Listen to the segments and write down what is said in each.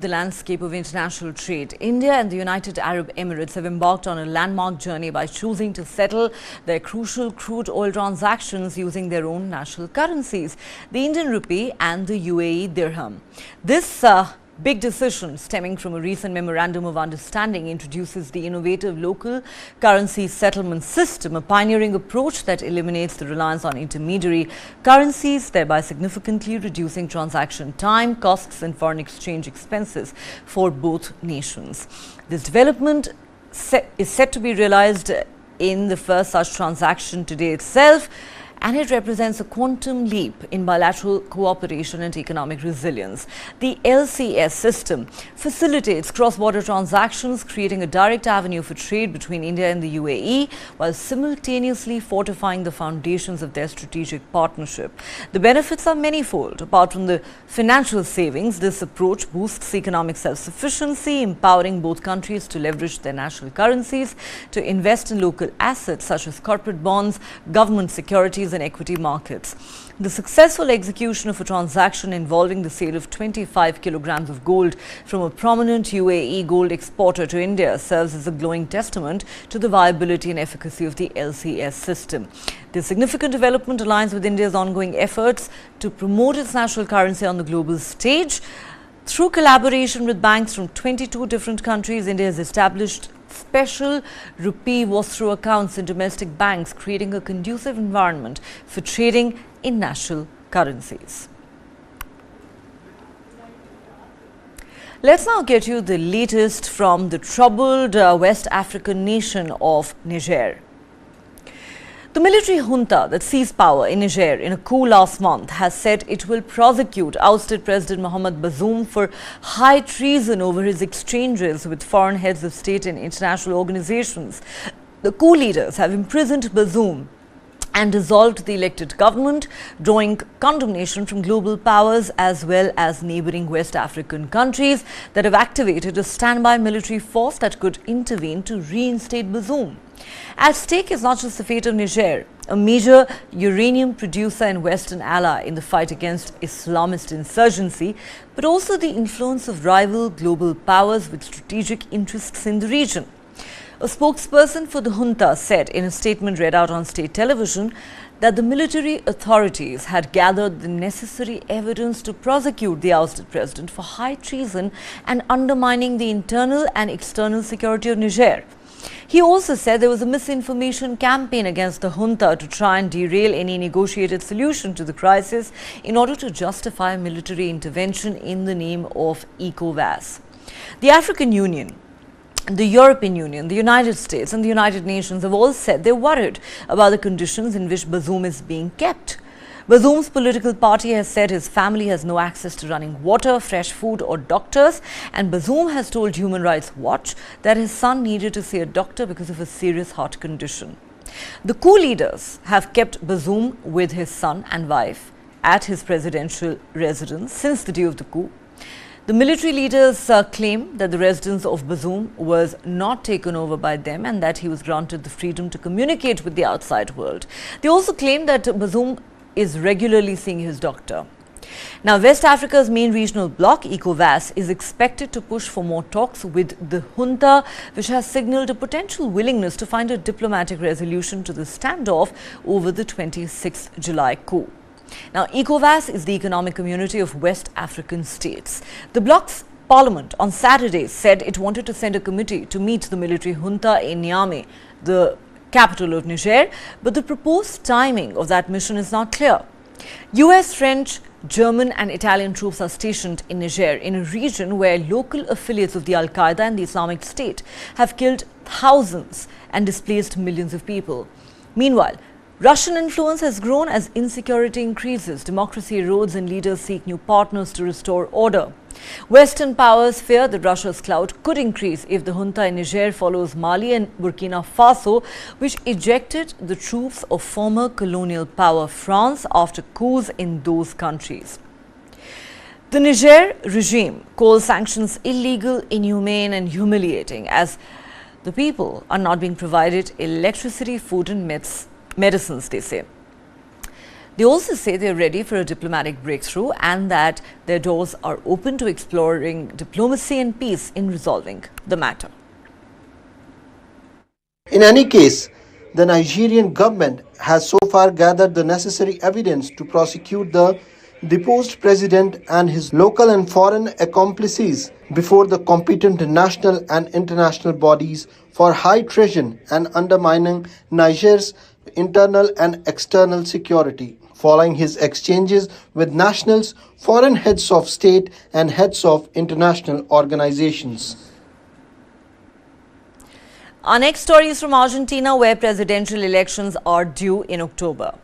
The landscape of international trade. India and the United Arab Emirates have embarked on a landmark journey by choosing to settle their crucial crude oil transactions using their own national currencies, the Indian rupee and the UAE dirham. This big decision, stemming from a recent memorandum of understanding, introduces the innovative local currency settlement system, a pioneering approach that eliminates the reliance on intermediary currencies, thereby significantly reducing transaction time, costs and foreign exchange expenses for both nations. This development is set to be realized in the first such transaction today itself, and it represents a quantum leap in bilateral cooperation and economic resilience. The LCS system facilitates cross-border transactions, creating a direct avenue for trade between India and the UAE, while simultaneously fortifying the foundations of their strategic partnership. The benefits are manifold. Apart from the financial savings, this approach boosts economic self-sufficiency, empowering both countries to leverage their national currencies to invest in local assets such as corporate bonds, government securities and equity markets. The successful execution of a transaction involving the sale of 25 kilograms of gold from a prominent UAE gold exporter to India serves as a glowing testament to the viability and efficacy of the LCS system. This significant development aligns with India's ongoing efforts to promote its national currency on the global stage. Through collaboration with banks from 22 different countries, India has established special Rupee was-through accounts in domestic banks, creating a conducive environment for trading in national currencies. Let's now get you the latest from the troubled West African nation of Niger. The military junta that seized power in Niger in a coup last month has said it will prosecute ousted President Mohamed Bazoum for high treason over his exchanges with foreign heads of state and international organizations. The coup leaders have imprisoned Bazoum and dissolved the elected government, drawing condemnation from global powers as well as neighboring West African countries that have activated a standby military force that could intervene to reinstate Bazoum. At stake is not just the fate of Niger, a major uranium producer and Western ally in the fight against Islamist insurgency, but also the influence of rival global powers with strategic interests in the region. A spokesperson for the junta said in a statement read out on state television that the military authorities had gathered the necessary evidence to prosecute the ousted president for high treason and undermining the internal and external security of Niger. He also said there was a misinformation campaign against the junta to try and derail any negotiated solution to the crisis in order to justify military intervention in the name of ECOWAS. The African Union, the European Union, the United States and the United Nations have all said they're worried about the conditions in which Bazoum is being kept. Bazoum's political party has said his family has no access to running water, fresh food or doctors, and Bazoum has told Human Rights Watch that his son needed to see a doctor because of a serious heart condition. The coup leaders have kept Bazoum with his son and wife at his presidential residence since the day of the coup. The military leaders claim that the residence of Bazoum was not taken over by them and that he was granted the freedom to communicate with the outside world. They also claim that Bazoum is regularly seeing his doctor. Now, West Africa's main regional bloc, ECOWAS, is expected to push for more talks with the junta, which has signalled a potential willingness to find a diplomatic resolution to the standoff over the 26th July coup. Now, ECOWAS is the economic community of West African states. The bloc's parliament on Saturday said it wanted to send a committee to meet the military junta in Niamey, the capital of Niger, but the proposed timing of that mission is not clear. US, French, German and Italian troops are stationed in Niger, in a region where local affiliates of the Al-Qaeda and the Islamic State have killed thousands and displaced millions of people. Meanwhile, Russian influence has grown as insecurity increases, democracy erodes and leaders seek new partners to restore order. Western powers fear that Russia's clout could increase if the junta in Niger follows Mali and Burkina Faso, which ejected the troops of former colonial power France after coups in those countries. The Niger regime calls sanctions illegal, inhumane and humiliating, as the people are not being provided electricity, food and medicines, they say. They also say they're ready for a diplomatic breakthrough and that their doors are open to exploring diplomacy and peace in resolving the matter. In any case, the Nigerian government has so far gathered the necessary evidence to prosecute the deposed president and his local and foreign accomplices before the competent national and international bodies for high treason and undermining Niger's internal and external security, following his exchanges with nationals, foreign heads of state and heads of international organizations. Our next story is from Argentina, where presidential elections are due in October.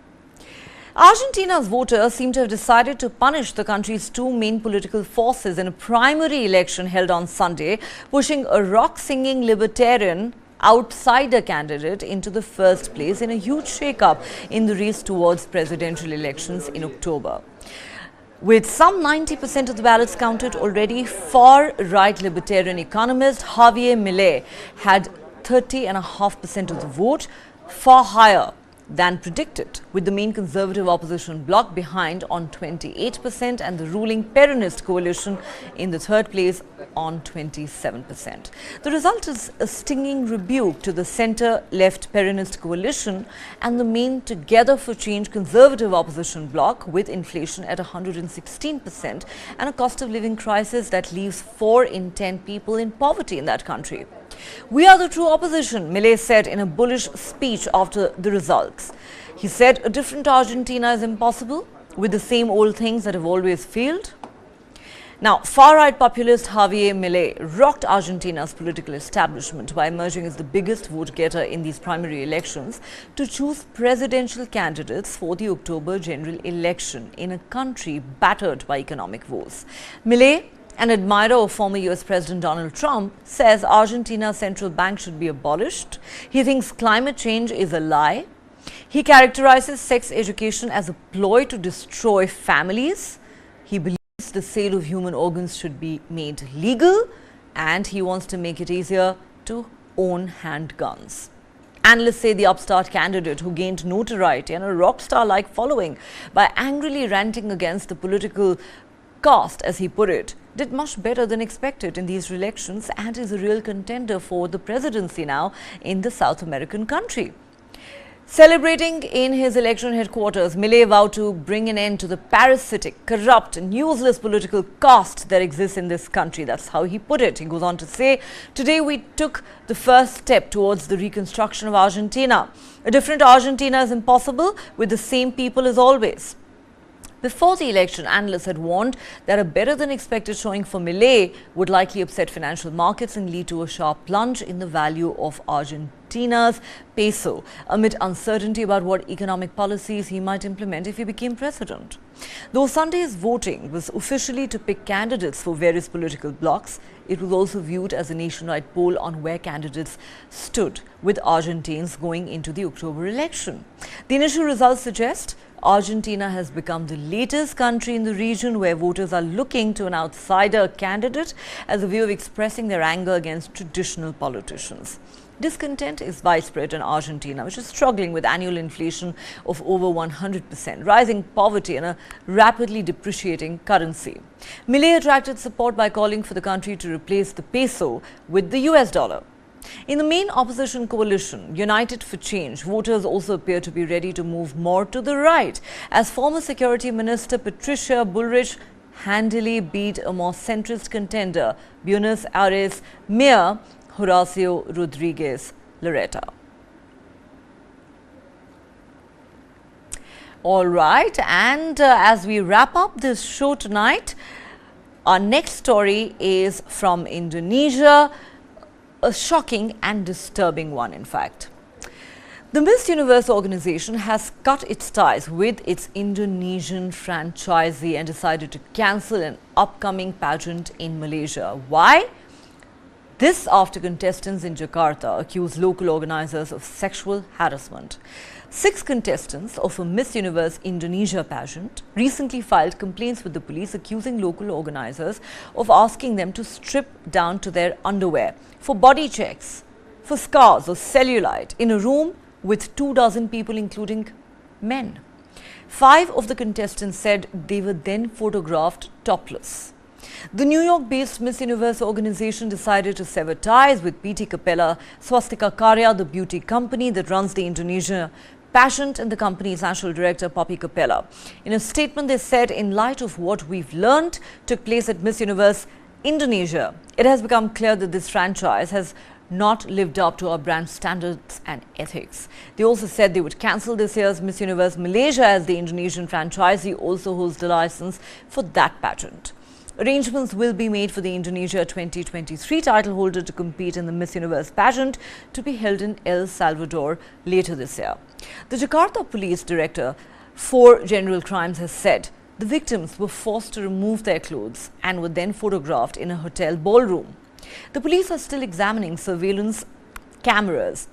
Argentina's voters seem to have decided to punish the country's two main political forces in a primary election held on Sunday, pushing a rock-singing libertarian outsider candidate into the first place in a huge shake-up in the race towards presidential elections in October. With some 90% of the ballots counted already, far-right libertarian economist Javier Milei had 30.5% of the vote, far higher than predicted, with the main conservative opposition bloc behind on 28% and the ruling Peronist coalition in the third place on 27%. The result is a stinging rebuke to the centre-left Peronist coalition and the main Together for Change conservative opposition bloc, with inflation at 116% and a cost of living crisis that leaves 4 in 10 people in poverty in that country. "We are the true opposition," Milei said in a bullish speech after the results. He said a different Argentina is impossible with the same old things that have always failed. Now, far-right populist Javier Milei rocked Argentina's political establishment by emerging as the biggest vote-getter in these primary elections to choose presidential candidates for the October general election in a country battered by economic woes. Milei, an admirer of former US President Donald Trump, says Argentina's central bank should be abolished. He thinks climate change is a lie. He characterizes sex education as a ploy to destroy families. He believes the sale of human organs should be made legal, and he wants to make it easier to own handguns. Analysts say the upstart candidate, who gained notoriety and a rock star-like following by angrily ranting against the political caste, as he put it, did much better than expected in these elections and is a real contender for the presidency now in the South American country. Celebrating in his election headquarters, Milei vowed to bring an end to the parasitic, corrupt and useless political caste that exists in this country. That's how he put it. He goes on to say, "Today we took the first step towards the reconstruction of Argentina. A different Argentina is impossible with the same people as always." Before the election, analysts had warned that a better-than-expected showing for Milei would likely upset financial markets and lead to a sharp plunge in the value of Argentina's peso, amid uncertainty about what economic policies he might implement if he became president. Though Sunday's voting was officially to pick candidates for various political blocs, it was also viewed as a nationwide poll on where candidates stood with Argentines going into the October election. The initial results suggest Argentina has become the latest country in the region where voters are looking to an outsider candidate as a way of expressing their anger against traditional politicians. Discontent is widespread in Argentina, which is struggling with annual inflation of over 100%, rising poverty and a rapidly depreciating currency. Milei attracted support by calling for the country to replace the peso with the US dollar. In the main opposition coalition, United for Change, voters also appear to be ready to move more to the right, as former Security Minister Patricia Bullrich handily beat a more centrist contender, Buenos Aires Mayor Horacio Rodriguez Larreta. All right, and as we wrap up this show tonight, our next story is from Indonesia. A shocking and disturbing one, in fact. The Miss Universe organization has cut its ties with its Indonesian franchisee and decided to cancel an upcoming pageant in Malaysia. Why? This after contestants in Jakarta accused local organizers of sexual harassment. 6 contestants of a Miss Universe Indonesia pageant recently filed complaints with the police, accusing local organizers of asking them to strip down to their underwear for body checks, for scars or cellulite in a room with 24 people, including men. 5 of the contestants said they were then photographed topless. The New York-based Miss Universe organization decided to sever ties with PT Capella Swastika Karya, the beauty company that runs the Indonesia pageant, and the company's national director, Poppy Capella. In a statement, they said, in light of what we've learned took place at Miss Universe Indonesia, it has become clear that this franchise has not lived up to our brand standards and ethics. They also said they would cancel this year's Miss Universe Malaysia, as the Indonesian franchisee also holds the license for that pageant. Arrangements will be made for the Indonesia 2023 title holder to compete in the Miss Universe pageant to be held in El Salvador later this year. The Jakarta Police Director for General Crimes has said the victims were forced to remove their clothes and were then photographed in a hotel ballroom. The police are still examining surveillance cameras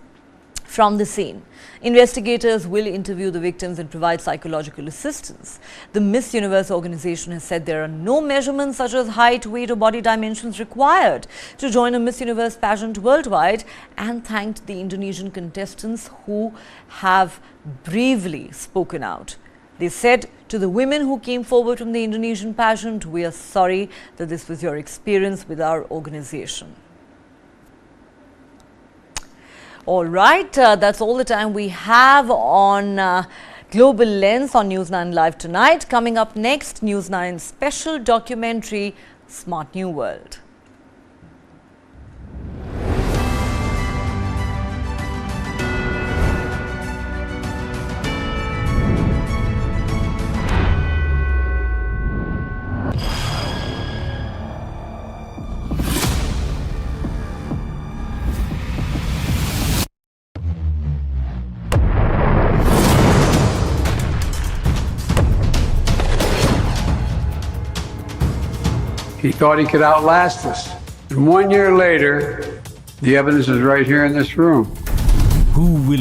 from the scene. Investigators will interview the victims and provide psychological assistance. The Miss Universe organization has said there are no measurements such as height, weight or body dimensions required to join a Miss Universe pageant worldwide, and thanked the Indonesian contestants who have bravely spoken out. They said to the women who came forward from the Indonesian pageant, "We are sorry that this was your experience with our organization." All right, that's all the time we have on Global Lens on News9 Live tonight. Coming up next, News9 special documentary, Smart New World. He thought he could outlast us. And 1 year later, the evidence is right here in this room. Who will